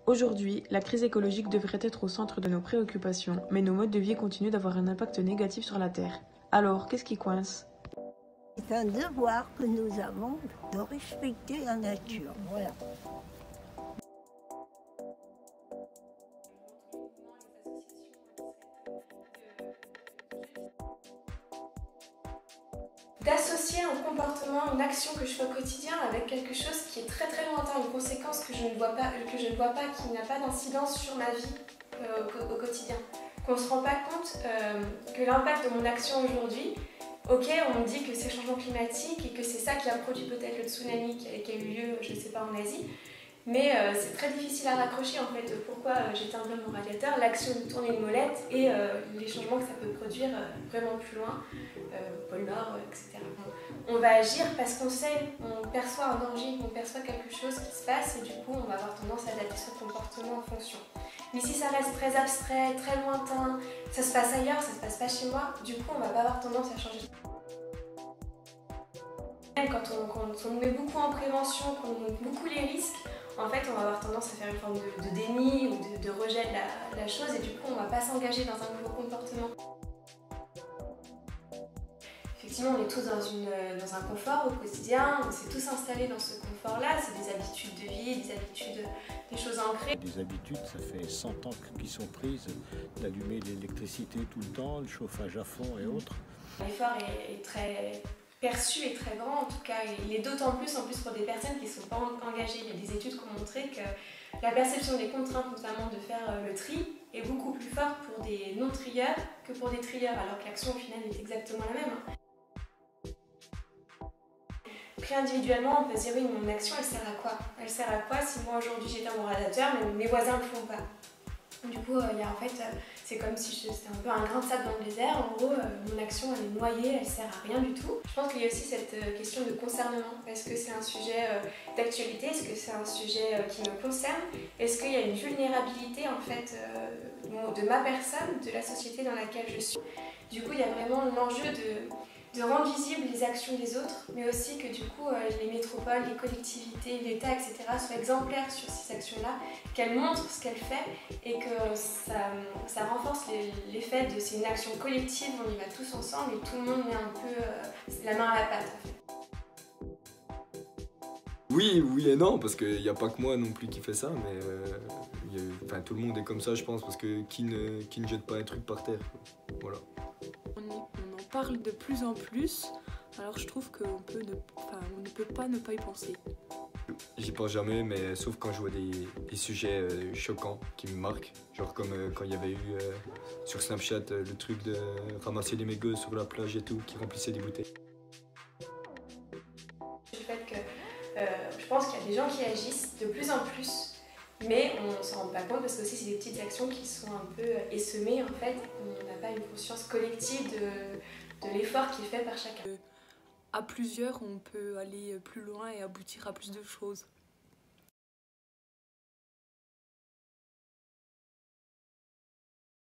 Aujourd'hui, la crise écologique devrait être au centre de nos préoccupations, mais nos modes de vie continuent d'avoir un impact négatif sur la Terre. Alors, qu'est-ce qui coince? C'est un devoir que nous avons de respecter la nature. Voilà. D'associer un comportement, une action que je fais au quotidien avec quelque chose qui est très très lointain, une conséquence que je ne vois pas, qui n'a pas d'incidence sur ma vie au quotidien. Qu'on ne se rend pas compte que l'impact de mon action aujourd'hui, ok, on me dit que c'est le changement climatique et que c'est ça qui a produit peut-être le tsunami qui a eu lieu, je ne sais pas, en Asie. Mais c'est très difficile à raccrocher en fait. Pourquoi j'éteindrai mon radiateur, l'action de tourner une molette et les changements que ça peut produire vraiment plus loin, pôle Nord, etc. On va agir parce qu'on sait, on perçoit un danger, on perçoit quelque chose qui se passe et du coup on va avoir tendance à adapter son comportement en fonction. Mais si ça reste très abstrait, très lointain, ça se passe ailleurs, ça se passe pas chez moi, du coup on va pas avoir tendance à changer. Quand on met beaucoup en prévention, qu'on montre beaucoup les risques, en fait, on va avoir tendance à faire une forme de déni ou de rejet de la chose et du coup, on ne va pas s'engager dans un nouveau comportement. Effectivement, on est tous dans un confort au quotidien, on s'est tous installés dans ce confort-là, c'est des habitudes de vie, des choses ancrées. Des habitudes, ça fait 100 ans qu'ils sont prises d'allumer l'électricité tout le temps, le chauffage à fond et autres. L'effort est très perçu et très grand en tout cas, et il est d'autant plus pour des personnes qui ne sont pas engagées. Il y a des études qui ont montré que la perception des contraintes, notamment de faire le tri, est beaucoup plus forte pour des non-trieurs que pour des trieurs, alors que l'action au final est exactement la même. Pris individuellement, on peut se dire oui, mon action elle sert à quoi? Elle sert à quoi si moi aujourd'hui j'éteins mon radiateur mais mes voisins ne le font pas? Du coup, c'est comme si c'était un peu un grain de sable dans le désert. En gros, mon action elle est noyée, elle sert à rien du tout. Je pense qu'il y a aussi cette question de concernement. Est-ce que c'est un sujet d'actualité? Est-ce que c'est un sujet qui me concerne? Est-ce qu'il y a une vulnérabilité en fait de ma personne, de la société dans laquelle je suis? Du coup, il y a vraiment l'enjeu de rendre visibles les actions des autres, mais aussi que du coup les métropoles, les collectivités, l'État, etc. soient exemplaires sur ces actions-là, qu'elles montrent ce qu'elles font et que ça renforce l'effet de c'est une action collective, on y va tous ensemble et tout le monde met un peu la main à la pâte. En fait. Oui et non, parce qu'il n'y a pas que moi non plus qui fait ça, mais tout le monde est comme ça, je pense, parce que qui ne jette pas un truc par terre, quoi. Voilà. On en parle de plus en plus, alors je trouve qu'on ne peut pas ne pas y penser. J'y pense jamais, mais sauf quand je vois des sujets choquants qui me marquent, genre comme quand il y avait eu sur Snapchat le truc de ramasser les mégots sur la plage et tout, qui remplissaient des bouteilles. Le fait que je pense qu'il y a des gens qui agissent de plus en plus, mais on ne s'en rend pas compte parce que aussi c'est des petites actions qui sont un peu essemées en fait. On n'a pas une conscience collective de l'effort qui est fait par chacun. À plusieurs, on peut aller plus loin et aboutir à plus de choses.